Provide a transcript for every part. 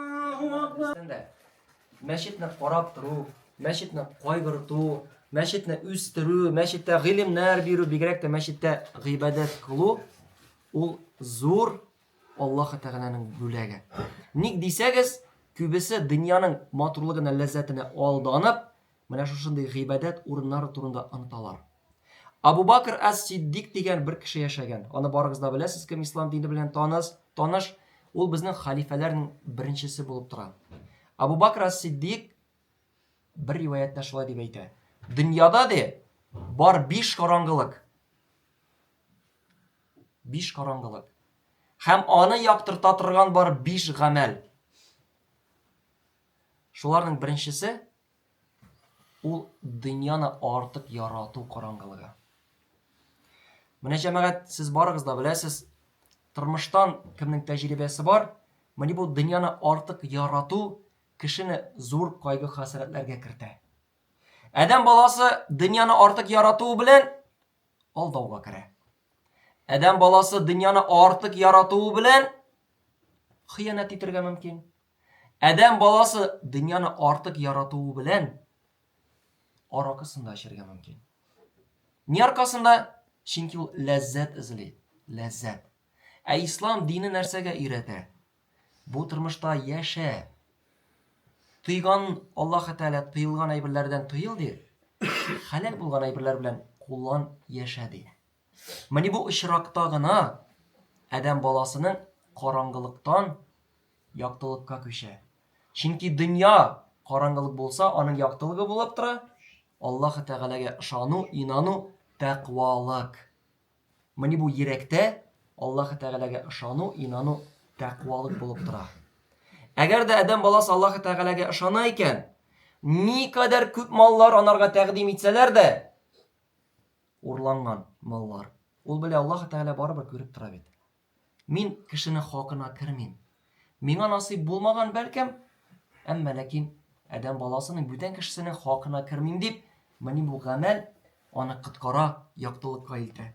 Allahu Akbar. Мәчетне карап туру, мәчетне кайгырту, мәчетне үстерү, мәчеттә гыйлемнәр бирү, бигрәк тә мәчеттә гыйбадәт кылу ул зур Аллаһ Тәгаләнең бүләге. Ник дисәгез, күбесе дөньяның матурлыгына, ләззәтенә алданып, менә шушындый гыйбадәт урыннары турында оныталар. Абу Бакр әс-Сиддик дигән бер кеше яшәгән. Аны барыгыз да беләсез, кем ислам дине белән таныш, ул безнең халифәләрнең беренчесе булып тора. Абу Бакр әс-Сиддик bir риваятта шулай дип әйтә. Дөньяда бар 5 караңгылык. 5 караңгылык. Һәм аны яктырта торган бар 5 гамәл. Шуларның беренчесе ул дөньяны артык ярату караңгылыгы. Менә җәмәгать, сез барыгыз да беләсез, тормыштан кемнең тәҗрибәсе бар, менә бу дөньяны артык ярату кешене зур кайгы хәсрәтләргә кертә. Адәм баласы дөньяны артык ярату белән алдауга керә. Адәм баласы дөньяны артык ярату белән хыянат итәргә мөмкин. Адәм баласы дөньяны артык ярату белән аракысында эчәргә мөмкин. Ни аркасында? Чөнки ул ләззәт эзли, ләззәт. Ә ислам дине нәрсәгә өйрәтә? Бу тормышта яшә. Тыйган Аллаһ Тәгалә тыйылган әйберләрдән тыйыл ди. Хәлал булган әйберләр белән куллан, яшә ди. Менә бу очракта гына адәм баласының караңгылыктан яктылыкка күчә. Чөнки дөнья караңгылык булса, аның яктылыгы булып тора. Аллаһ Тәгаләгә ышану, инану, тәкъвалык. Менә бу йөрәктә Аллаһ Тәгаләгә ышану, инану, тәкъвалык булып тора. Әгәр дә адәм баласы Аллаһ Тәгаләгә ышана икән, никадәр күп маллар анарга тәкъдим итсәләр дә, урланган маллар. Ул белә, Аллаһ Тәгалә барыбер күреп тора бит. Мин кешене хакына кермим. Миңа насыйп булмаган бәлкем, әмма ләкин адәм баласының бүтән кешесенең хакына кермим дип, менә бу гамәл аны кыткара, яктылыкка илтә.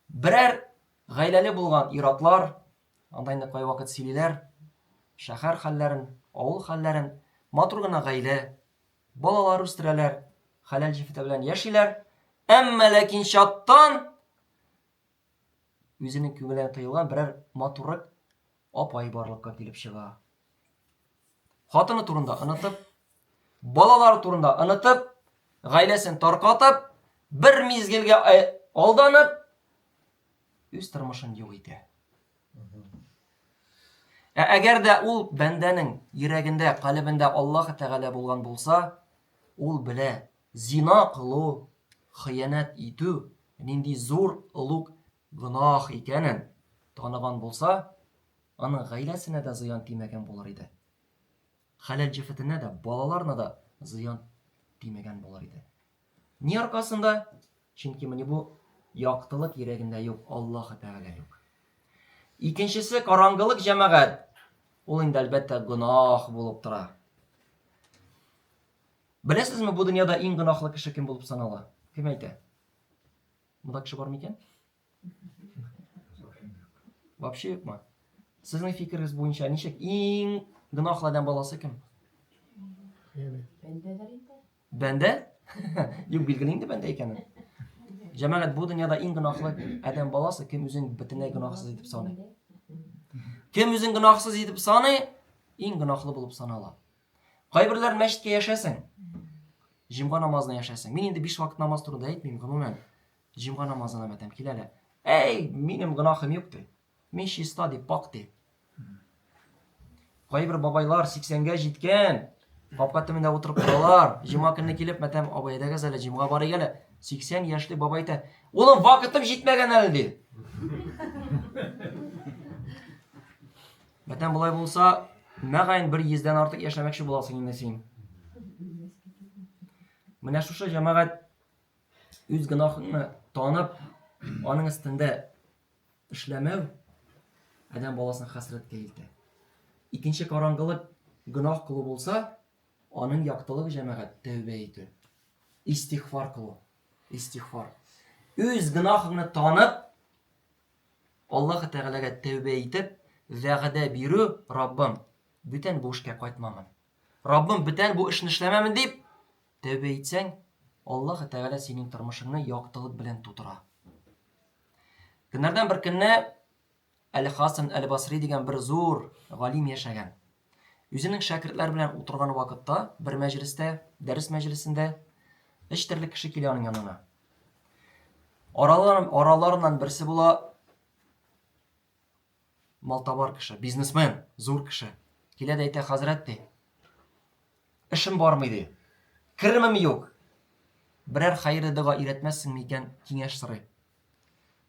Берәр гаиләле булган иратлар, анда инде кай вакыт сөйлиләр, шәһәр хәлләрен, авыл хәлләрен, матур гына гаилә, балалар үстерәләр, хәләл җифете белән яшиләр, әмма ләкин чаттан үзенең күңеленә тыйылган берәр матуррык апай барлыкка килеп чыга. Хатыны турында онытып, балалар турында онытып, гаиләсен таркатып, бер мизгелгә алданып, үз тормышын юк итә. Әгәр дә ул бәндәнең йөрәгендә, калбендә Аллаһ Тәгалә булган булса, ул белә, зина кылу, хыянат итү нинди зур улуг гынах икәнен таныган булса, аның гаиләсенә дә зыян тимәгән булыр иде. Хәләл җифетенә дә, балаларына да зыян тимәгән булыр иде. Ни аркасында? Чөнки менә бу яктылык йөрәгендә юк, Аллаһ Тәгалә юк. Икенчесе караңгылык җәмәгать. Ул инде әлбәттә гынах булып тора. Беләсезме, бу дөньяда иң гынахлы кеше кем булып санала? Кем әйтә? Монда кеше бармы икән? Вообще юкмы? Сезнең фикерегез буенча ничек иң гынахлы адәм баласы кем? Бәндә? Юк, билгеле инде бәндә икәнен. Җәмәгать, бу дөньяда иң гынахлы адәм баласы кем үзен бөтенләй гынахсыз итеп саный? Кем үзен гынахсыз итеп саный, иң гынахлы булып санала. Кайберләр мәчеткә яшәсен, җомга намазына яшәсен. Мин инде 5 вакыт намаз турында әйтмим, гомумән. Җомга намазына мәтәм киләләр. Әй, минем гынахым юк ди. Мин чиста ди, пак ди. Кайбер бабайлар 80гә җиткән, капка төбендә утырып торалар. Җомга көнне килеп, мәтәм абайдагыз әле җомга бар икән, 80 яшьле бабай әйтә, улым, вакытым җитмәгән әле ди. Мәтәм болай булса, мәгән 100дән артык яшәмәкче буласың инде син. Менә шушы җәмәгать үз гынахын танып, аның өстендә эшләмәү адәм баласын хәсрәткә илтә. Икенче караңгылык гынах кылу булса, аның яктылыгы җәмәгать тәүбә итү. Истигъфар кылу. Истигъфар. Үз гынахыңны танып, Аллаһ Тәгаләгә тәүбә итеп, вәгъдә бирү, Раббым, бүтән бу эшкә кайтмамын. Раббым, бүтән бу эшне эшләмәмен дип тәүбә итсәң, Аллаһ Тәгалә синең тормышыңны яктылык белән тутыра. Көннәрдән бер көнне Әл-Хасан Әл-Басри дигән бер зур галим яшәгән. Үзенең шәкертләр белән утырган вакытта, бер мәҗлестә, дәрес мәҗлесендә, 3 төрле кеше килә аның янына. Араларыннан берсе була малтабар кеше, бизнесмен, зур кеше. Килә дә әйтә: "Хәзрәт, ди, эшем бармый ди. Керемем юк. Берәр хәерле дуга өйрәтмәссең микән?" киңәш сорый.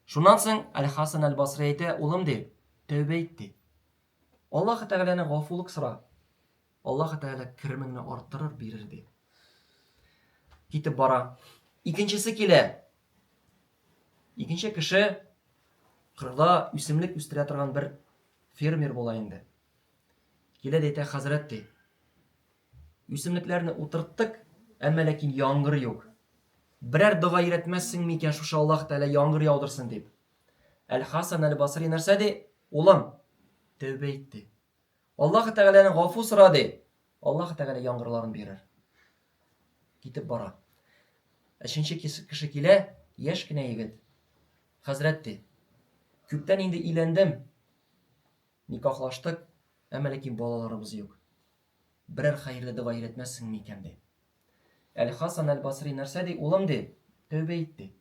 Шуннан соң Әл-Хасан Әл-Басри әйтә: "Улым, ди, тәүбә ит, ди. Аллаһ Тәгаләнән гафулык сора. Аллаһ Тәгалә керемеңне арттырыр, бирер", ди. Китеп бара. Икенчесе килә. Икенче кеше кырда үсемлек үстерә торган бер фермер була инде. Килә дә әйтә: "Хәзрәт, ди, үсемлекләрне утырттык, әмма ләкин яңгыр юк. Берәр дуга өйрәтмәссең микән шушы Аллаһ Тәгалә яңгыр яудырсын", дип. Әл-Хасан Әл-Басри нәрсә ди? "Улым, тәүбә ит, ди. Аллаһ Тәгаләнән гафу сора, ди. Аллаһ Тәгалә яңгырларын бирер". Китеп бара. Өченче кеше килә, яшь кенә егет. "Хәзрәт, ди, күптән инде өйләндем. Никахлаштык, әмма ләкин балаларыбыз юк. Берәр хәерле дуга өйрәтмәссең микән?" ди. Әл-Хасан Әл-Басри нәрсә ди? "Улым, ди, тәүбә ит, ди.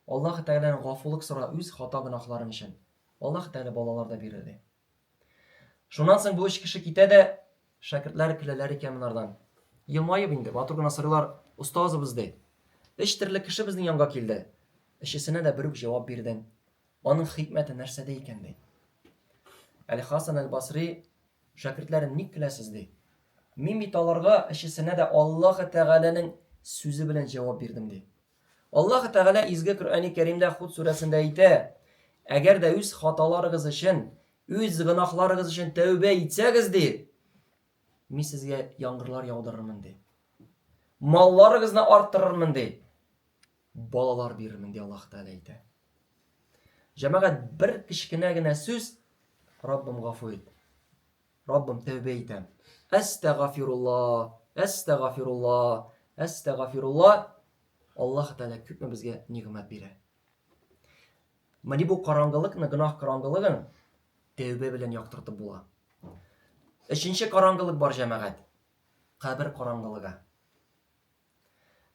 Аллаһ Тәгаләнән гафулык сора үз хата гөнаһларың өчен. Аллаһ Тәгалә балалар да бирер", ди. Шуннан соң бу 3 кеше китә дә, шәкертләр киләләр икән монардан. Елмаеп инде, батыр гына сорыйлар: "Остазыбыз", ди, 3 төрле кеше безнең янга килде. Өчесенә дә бер үк җавап бирдең. Аның хикмәте нәрсәдә икән?" ди. Әл-Хасан Әл-Басри: "Шәкертләрем, ник көләсез?" ди. "Мин бит аларга өчесенә дә Аллаһ Тәгаләнең сүзе белән җавап бирдем", ди. Аллаһ Тәгалә изге Коръәни Кәримдә Худ сүрәсендә әйтә: "Әгәр дә үз хаталарыгыз өчен, үз гөнаһларыгыз өчен тәүбә итсәгез, ди, мин сезгә яңгырлар яудырырмын", ди. "Малларыгызны арттырырмын", ди. "Балалар бирермен", ди Аллаһ Тәгалә әйтә. Җәмәгать, бер кечкенә генә сүз: "Раббым, гафу ит. Раббым, тәүбә итәм. Әстәгъфирулла, әстәгъфирулла, әстәгъфирулла". Аллаһ Тәгалә күпме безгә ниғмәт бирә. Менә бу караңгылыкны, гөнаһ караңгылыгын тәүбә белән яктыртып була. Өченче караңгылык бар, җәмәгать. Кабер караңгылыгы.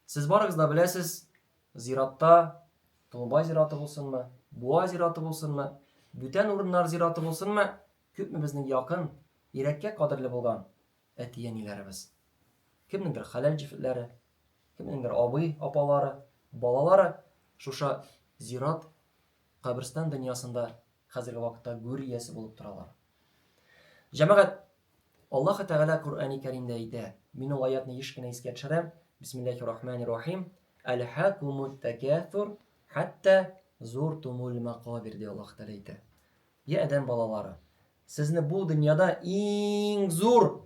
Сез барыгыз да беләсез, зиратта, Толбай зираты булсынмы, Буа зираты булсынмы, бүтән урыннар зираты булсынмы, күпме безнең якын, йөрәккә кадерле булган әти-әниләребез. Кемнеңдер хәләл җефетләре, кемнеңдер абый, апалары, балалары шуша зират, каберстан дөньясында хәзерге вакытта гүр иясе булып торалар. Җәмәгать, Аллаһ Тәгалә Коръәни Кәримдә әйтә. Мин ул аятны еш кенә искә төшерәм. Бисмиллаһир-рахманир-рахим. Әл-хакумут такафур хатта зуртумул мақабир, ди Аллаһ Тәгалә әйтә. Я адәм балалары, сезне бу дөньяда иң зур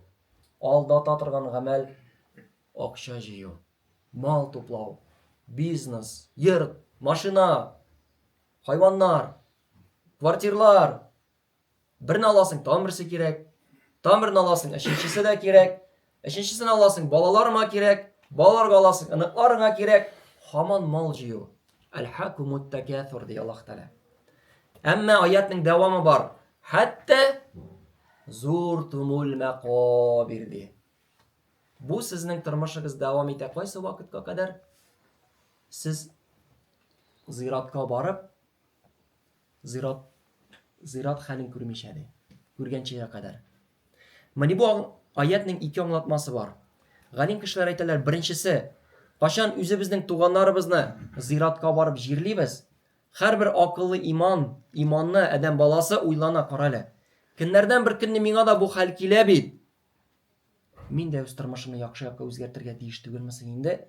алдата торган гамәл акча җыю, мал туплау, бизнес, йорт, машина, хайваннар, квартирлар. Берне аласың, там берсе кирәк. Там берне аласың, өченчесе дә кирәк. Өченчесен аласың, балаларыма кирәк. Балаларга аласың, ыныкларыңа кирәк. Һаман мал җыю. Әл-хакумут такафур, ди Аллаһ Тәгалә. Әмма аятның дәвамы бар. Хәтта зуртумул мақабир, ди. Бу сезнең тормышыгыз дәвам итә кайсы вакытка кадәр? Сез зиратка барып, зират хәлен күрмичә, ди. Күргәнчегә кадәр. Менә бу аятның 2 аңлатмасы бар. Галим кешеләр әйтәләр, беренчесе, кашан үзебезнең туганнарыбызны зиратка барып җирлибез, һәрбер акыллы иманны адәм баласы уйлана, карале. Көннәрдән бер көнне миңа да бу хәл килә бит. Мин дә үз тормышымны яхшы якка үзгәртергә тиеш түгелмесең инде?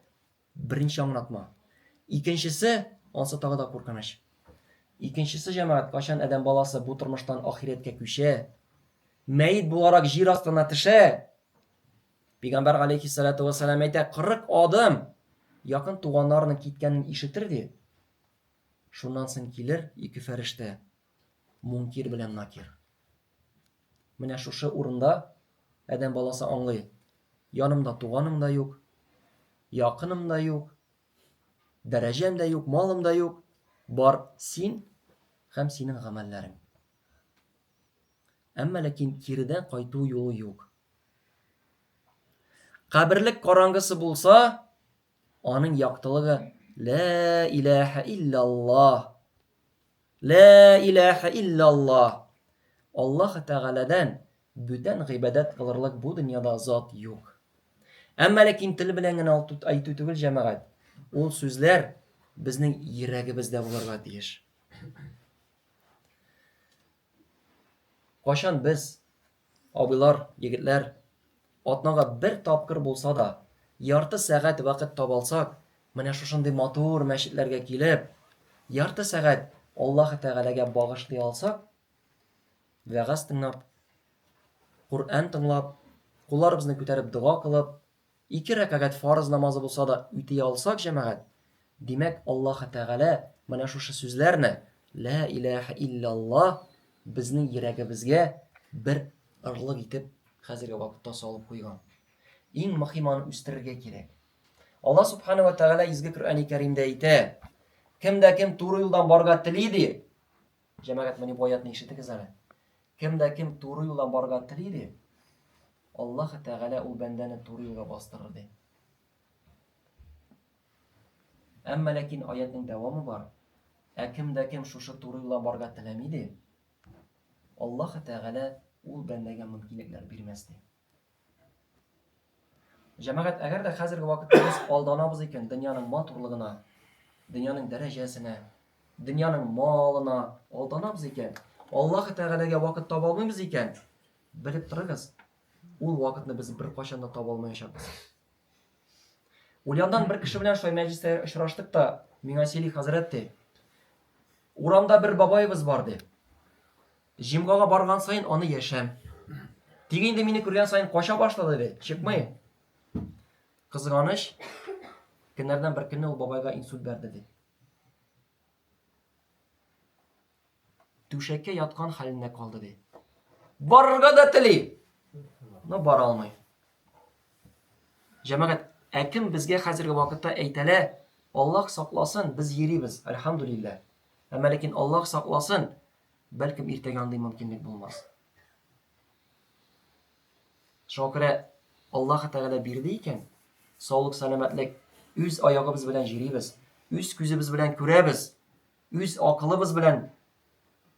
Беренче аңлатма. Икенчесе, ансы тагы да куркыныч. Икенчесе, җәмәгать, кашан адәм баласы бу тормыштан ахиреткә күчә, мәйет буларак җир астына төшә, Пәйгамбәр алейхиссалату вассалам әйтә, 40 адым якын туганнарының киткәнен ишетер, ди. Шуннан соң килер 2 фәрештә. Мункир белән накир. Менә шушы урында адәм баласы аңлый. Янымда туганым да юк, якыным да юк, дәрәҗәм дә юк, малым да юк. Бар син һәм синең гамәлләрең. Әмма ләкин киредән кайту юлы юк. Каберлек караңгысы булса, аның яктылыгы ла илаха иллаллах. Ла илаха иллаллах. Аллаһ Тәгаләдән бүтән гыйбадәт кылырлык бу дөньяда зат юк. Әмма ләкин тел белән генә әйтү түгел җәмәгать. Ул сүзләр безнең йөрәгебездә булырга тиеш. Кашан без, абыйлар, егетләр, атнага бер тапкыр булса да, ярты сәгать вакыт таба алсак, менә шушындый матур мәчетләргә килеп, ярты сәгать Аллаһ Тәгаләгә багышлый алсак, вәгазь тыңлап, Куръан тыңлап, кулларыбызны күтәреп дуа кылып, 2 рәкъәгать фарыз намазы булса да үти алсак җәмәгать, димәк Аллаһ Тәгалә менә шушы сүзләрне ла илаха иллаллах безнең йөрәгебезгә бер ырлык итеп хәзерге вакытта салып куйган. Иң мөһим аны үстерергә кирәк. Аллаһ Субханаһу ва Тәгалә изге Коръәни Кәримдә әйтә: "Кемдә кем туры юлдан барга тели" ди. Җәмәгать, менә бу аятны ишетегез әле. Кемдә кем туры юлдан барга тели ди, Аллаһ Тәгалә ул бәндәне туры юлга бастырыр ди. Әмма ләкин аятның дәвамы бар. Кемдә кем шушы туры юлдан барга теләми ди, Аллаһ Тәгалә ул бәндәгә мөмкинлекләр бирмәс ди. Җәмәгать, әгәр дә хәзерге вакытта без алданабыз икән дөньяның матурлыгына, дөньяның дәрәҗәсенә, дөньяның малына алданабыз икән, Аллаһ Тәгаләгә вакыт таба алмыйбыз икән, белеп торыгыз, ул вакытны без бер кашан да таба алмаячакбыз. Ул яндан бер кеше белән шулай мәҗлестә очраштык та, миңа сөйли хәзрәт ди. Урамда бер бабайыбыз бар ди. Җимгага барган сайын аны яшәм. Тик инде мине күргән сайын кача башлады ди, чыкмый. Кызганыч, көннәрдән бер көнне ул бабайга инсульт бәрде ди. Түшәккә яткан хәлендә калды ди. Барырга да тели, но бара алмый. Җәмәгать, кем безгә хәзерге вакытта әйтәлә, Аллаһ сакласын, без йөрибез, әлхәмдүлилләh. Әмма ләкин Аллаһ сакласын, бәлкем иртәгә андый мөмкинлек булмас. Шуңа күрә Аллаһ Тәгалә бирде икән, саулык, сәламәтлек, үз аягыбыз белән йөрибез, үз күзебез белән күрәбез, үз акылыбыз белән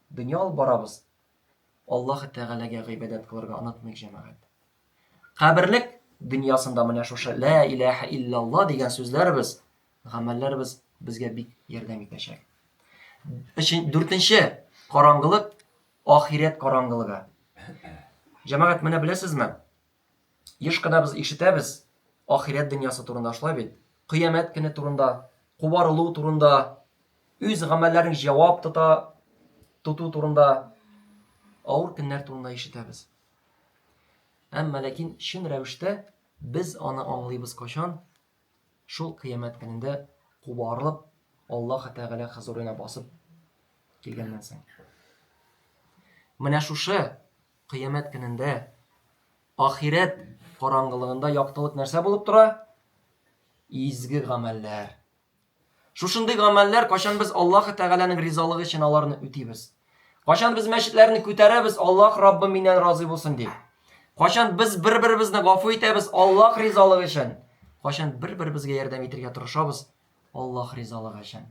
дөнья алып барабыз. Аллаһ Тәгаләгә гыйбадәт кылырга онытмыйк җәмәгать. Каберлек дөньясында менә шушы ла илаха иллаллах дигән сүзләребез, гамәлләребез безгә бик ярдәм итәчәк. 4нче караңгылык, ахирет караңгылыгы. Җәмәгать, менә беләсезме? Еш кына без ишетәбез ахирет дөньясы турында шулай бит. Кыямәт көне турында, кубарылу турында, үз гамәлләрен җавап тоту турында, авыр көннәр турында ишетәбез. Әмма ләкин чын рәвештә без аны аңлыйбыз кашан? Шул кыямәт көнендә кубарылып, Аллаһ Тәгалә хузурына басып килгәннән соң. Менә шушы кыямәт көнендә ахирет караңгылыгында яктылык нәрсә булып тора? Изге гамәлләр. Шушындый гамәлләр, кашан без Аллаһ Тәгаләнең ризалыгы өчен аларны үтибез. Кашан без мәчетләрне күтәрәбез, Аллаһ Раббым миннән разый булсын дип. Кашан без бер-беребезне гафу итәбез Аллаһ ризалыгы өчен. Кашан бер-беребезгә ярдәм итәргә тырышабыз Аллаһ ризалыгы өчен.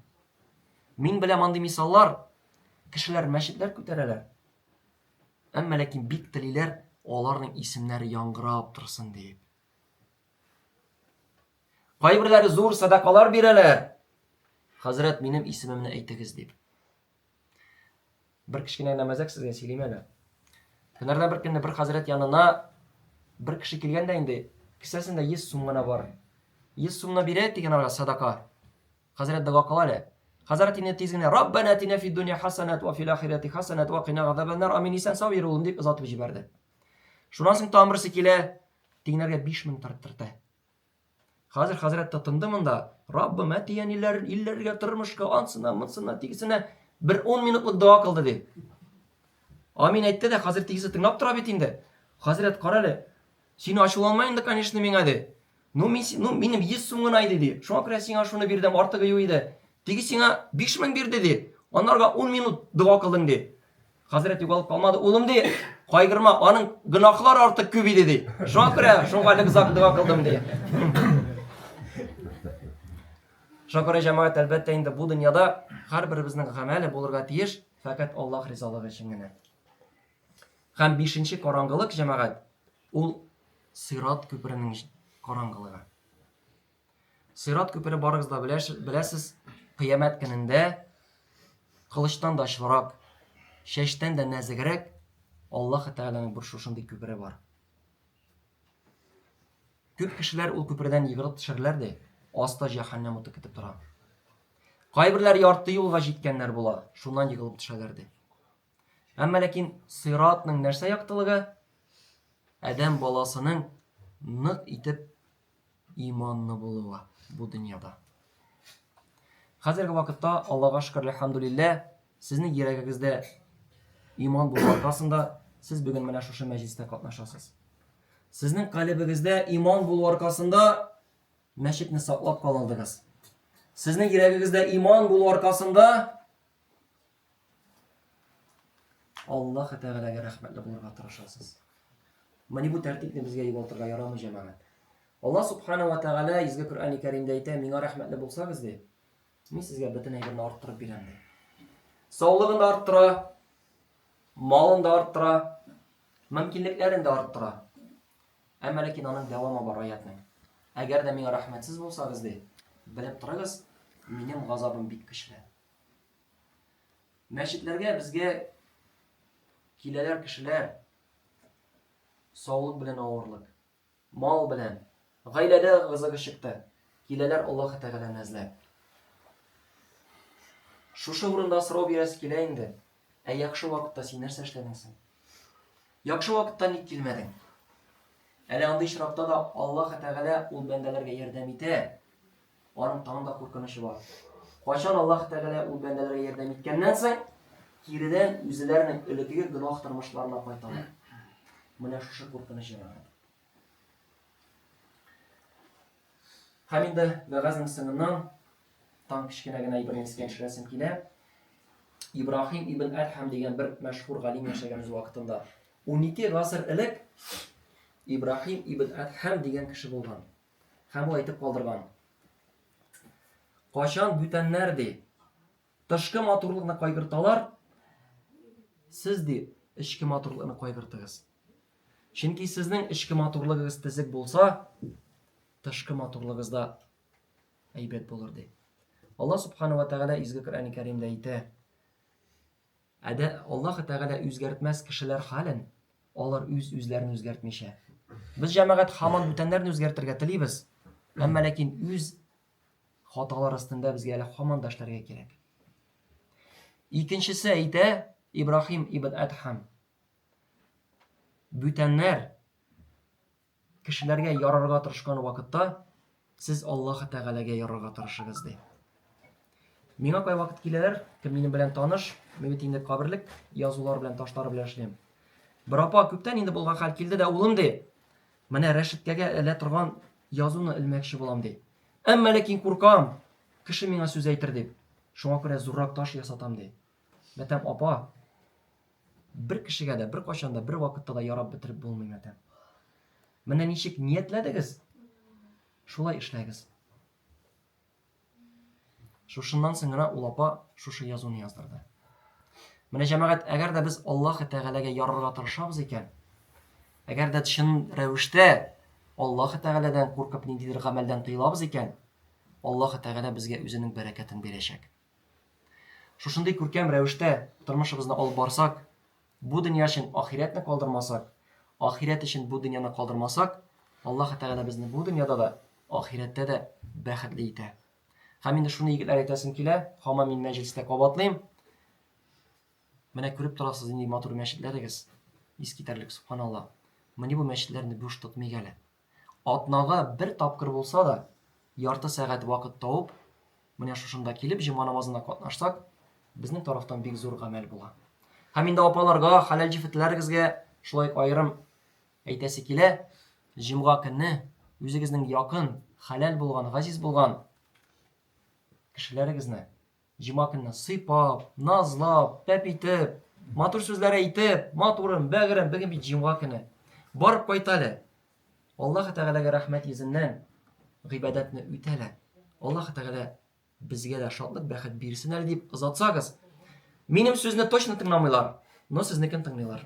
Мин беләм андый мисаллар, кешеләр мәчетләр күтәрәләр. Әмма ләкин бик телиләр аларның исемнәре яңгырап торсын дип. Кайберләре зур садакалар бирәләр. Хәзрәт, минем исемемне әйтегез дип. Бер кечкенә нәмәзәк сезгә сөйлим әле. Көннәрдән бер көнне бер хәзрәт янына бер кеше килгәндә инде, кесәсендә 100 сум гына бар. 100 сумны бирә дигән арга садака. Хәзрәт дуга кыла әле. Хәзрәт инде тизгенә Раббана атина фид дунья хасанат ва фил ахирати хасанат ва кина газабан-нар. Амин исән сау йөрүлем дип озатып җибәрде. Шуннан соң тамырсы килә, тиңнәргә 5000 тыртырта. Хәзер хәзрәт тотынды монда. Раббым әтиян илләргә тормышка ансына, монсына, тигесенә бер 10 минутлык дуа кылды ди. Амин әйтте дә, хәзрәт икесе тыңлап тора бит инде. Хәзрәт кара әле. Син ачуланма инде, конечно, миңа ди. Минем 100 сум гына иде ди. Шуңа күрә сиңа шуны бирдем, артыгы юк иде. Теге сиңа 5000 бирде ди. Анарга 10 минут дуа кылдың ди. Хәзрәт югалып калмады. Улым ди, кайгырма, аның гынахлары артык күп иде ди. Шуңа күрә шуңа әле зак дуа кылдым ди. Шуңа күрә җәмәгать, әлбәттә инде бу дөньяда һәрберебезнең гамәле булырга тиеш, фәкать Аллаһ ризалыгы өчен генә. Һәм 5нче караңгылык, җәмәгать, ул Сират күперенең караңгылыгы. Сират күпере барыгыз да беләсез, кыямәт көнендә кылычтан да ачылрак, шәчтән дә нәзегрәк Аллаһ Тәгаләнең бер шушындый күпере бар. Күп кешеләр ул күпердән йөгереп төшәрләр ди, аста җәһәннәм уты көтеп тора. Кайберләр ярты юлга җиткәннәр була, шуннан йөгереп төшәләр ди. Әмма ләкин Сиратның нәрсә яктылыгы? Адәм баласының нык итеп иманны булуы бу дөньяда. Хәзерге вакытта, Аллаһка шөкер, әлхәмдүлилләһ, сезнең йөрәгегездә иман булу аркасында сез бүген менә шушы мәҗлестә катнашасыз. Сезнең калбыгызда иман булу аркасында мәчетне саклап калдыгыз. Сезнең йөрәгегездә иман булу аркасында Аллаһ Тәгаләгә рәхмәтле булырга тырышасыз. Менә бу тәртипне безгә югалтырга ярамый, җәмәгать. Аллаһ Субханаһу ва Тәгалә изге Коръән-и Кәримдә әйтә: "Миңа рәхмәтле булсагыз ди, мин сезгә бөтен әйберне арттырып бирәм" ди. Саулыгын да арттыра, малын да арттыра, мөмкинлекләрен дә арттыра. Әмма ләкин аның дәвамы бар аятның. Әгәр дә миңа рәхмәтсез булсагыз ди, белеп торыгыз, минем газабым бик көчле. Мәчетләргә безгә киләләр кешеләр саулык белән авырлык, мал белән, гаиләдә кызыгы чыкты. Киләләр Аллаһ Тәгаләне эзләп. Шушы урында сорау бирәсе килә инде. Яхшы вакытта син нәрсә эшләдең соң? Яхшы вакытта ник килмәдең? Әле андый чиракта да Аллаһ Тәгалә ул бәндәләргә ярдәм итә. Аның тагында куркынышы бар. Кайчан Аллаһ Тәгалә ул бәндәләргә ярдәм иткәннән соң, киридән үзләренең элекке гынаһ тормышларына кайталар. Менә шушы куркыныч яра. Һәм инде вәгазның соңыннан таң кичкенә генә ибн Искәндәрәсем килә. Ибрахим ибн Адхам дигән бер мәшһүр галим яшәгән үз вакытында. 12 гасыр элек Ибрахим ибн Адхам дигән кеше булган. Һәм ул әйтеп калдырган: "Кайчан бүтәннәр ди, тышкы матурлыкны кайгырталар, сез ди, ички матурлыкны кайгыртыгыз. Чөнки сезнең ички матурлыгыгыз тизек булса, тышкы матурлыгыгыз да әйбәт булыр" ди. Аллаһ Субханаһу ва Тәгалә изге Коръән-и Кәримдә әйтә: Аллаһ Тәгалә үзгәртмәс кешеләр хәлен, алар үзләрен үзгәртмичә. Без җәмәгать һаман бүтәннәрне үзгәртергә телибез, әмма ләкин үз хаталар астында безгә әле һаман да эшләргә кирәк. Икенчесе әйтә, Ибрахим ибн Адхам: бүтәннәр кешеләргә ярарга тырышкан вакытта, сез Аллаһ Тәгаләгә ярарга тырышыгыз ди. Миңа кай вакыт киләләр, кем минем белән таныш, мин бит инде каберлек язулар белән, ташлар белән эшлим. Бер апа күптән инде булган хәл килде дә, улым ди, менә рәшеткәгә элә торган язуны элмәкче булам ди. Әмма ләкин куркам, кеше миңа сүз әйтер дип. Шуңа күрә зуррак таш ясатам ди. Мәтәм апа, бер кешегә дә, бер качан да, бер вакытта да ярап бетереп булмый мәтәм. Менә ничек ниятләдегез? Шулай эшләгез. Шушыннан соң гына ул апа шушы язуны яздырды. Менә җәмәгать, әгәр дә без Аллаһ Тәгаләгә ярарга тырышабыз икән, әгәр дә чын рәвештә Аллаһ Тәгаләдән куркып ниндидер гамәлдән тыелабыз икән, Аллаһ Тәгалә безгә үзенең бәрәкәтен бирәчәк. Шушындый күркәм рәвештә тормышыбызны алып барсак, бу дөнья өчен ахирәтне калдырмасак, ахирәт өчен бу дөньяны калдырмасак, Аллаһ Тәгалә безне бу дөньяда да, ахирәттә дә бәхетле итә. Һәм инде шуны егетләр әйтәсем килә, һаман мин мәҗлестә кабатлыйм. Менә күреп торасыз инде матур мәчетләрегез. Искитәрлек, субханаллах. Менә бу мәчетләрне буш тотмыйк әле. Атнага бер тапкыр булса да, ярты сәгать вакыт тауып, менә шушында килеп җома намазына катнашсак, безнең тарафтан бик зур гамәл була. Һәм инде апаларга, хәләл җефетләрегезгә шулай айрым әйтәсе килә. Җомга көнне үзегезнең якын, хәләл булган, газиз булган кешеләрегезне җомга көнне сыйпап, назлап, пәп итеп, матур сүзләр әйтеп, матурым, бәгърем, бүген бит җомга көне. Барып кайт әле. Аллаһ Тәгаләгә рәхмәт йөзеннән гыйбадәтне үтәлә. Аллаһ Тәгалә безгә дә шатлык, бәхет бирсен әле дип озатсагыз. Минем сүзне точно тыңламыйлар, но сезнекен тыңлыйлар.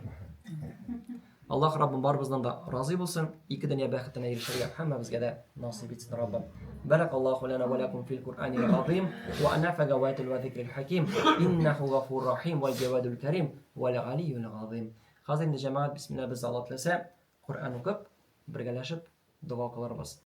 Аллаһ Раббым барыбыздан да разый булсын. Ике дөнья бәхетенә ирешергә һәммәбезгә дә насыйп итсен Раббым. Баракаллаху лана ва лакум фил Кур'анил азим ва анафага ва тил ва зикрил хаким иннаху гафур рахим вал җавадул карим вал алиюл азим. Хәзер инде җәмәгать бисмилlah без Аллаһ теләсә Кур'ан укып, бергәләшеп дуа кылырбыз.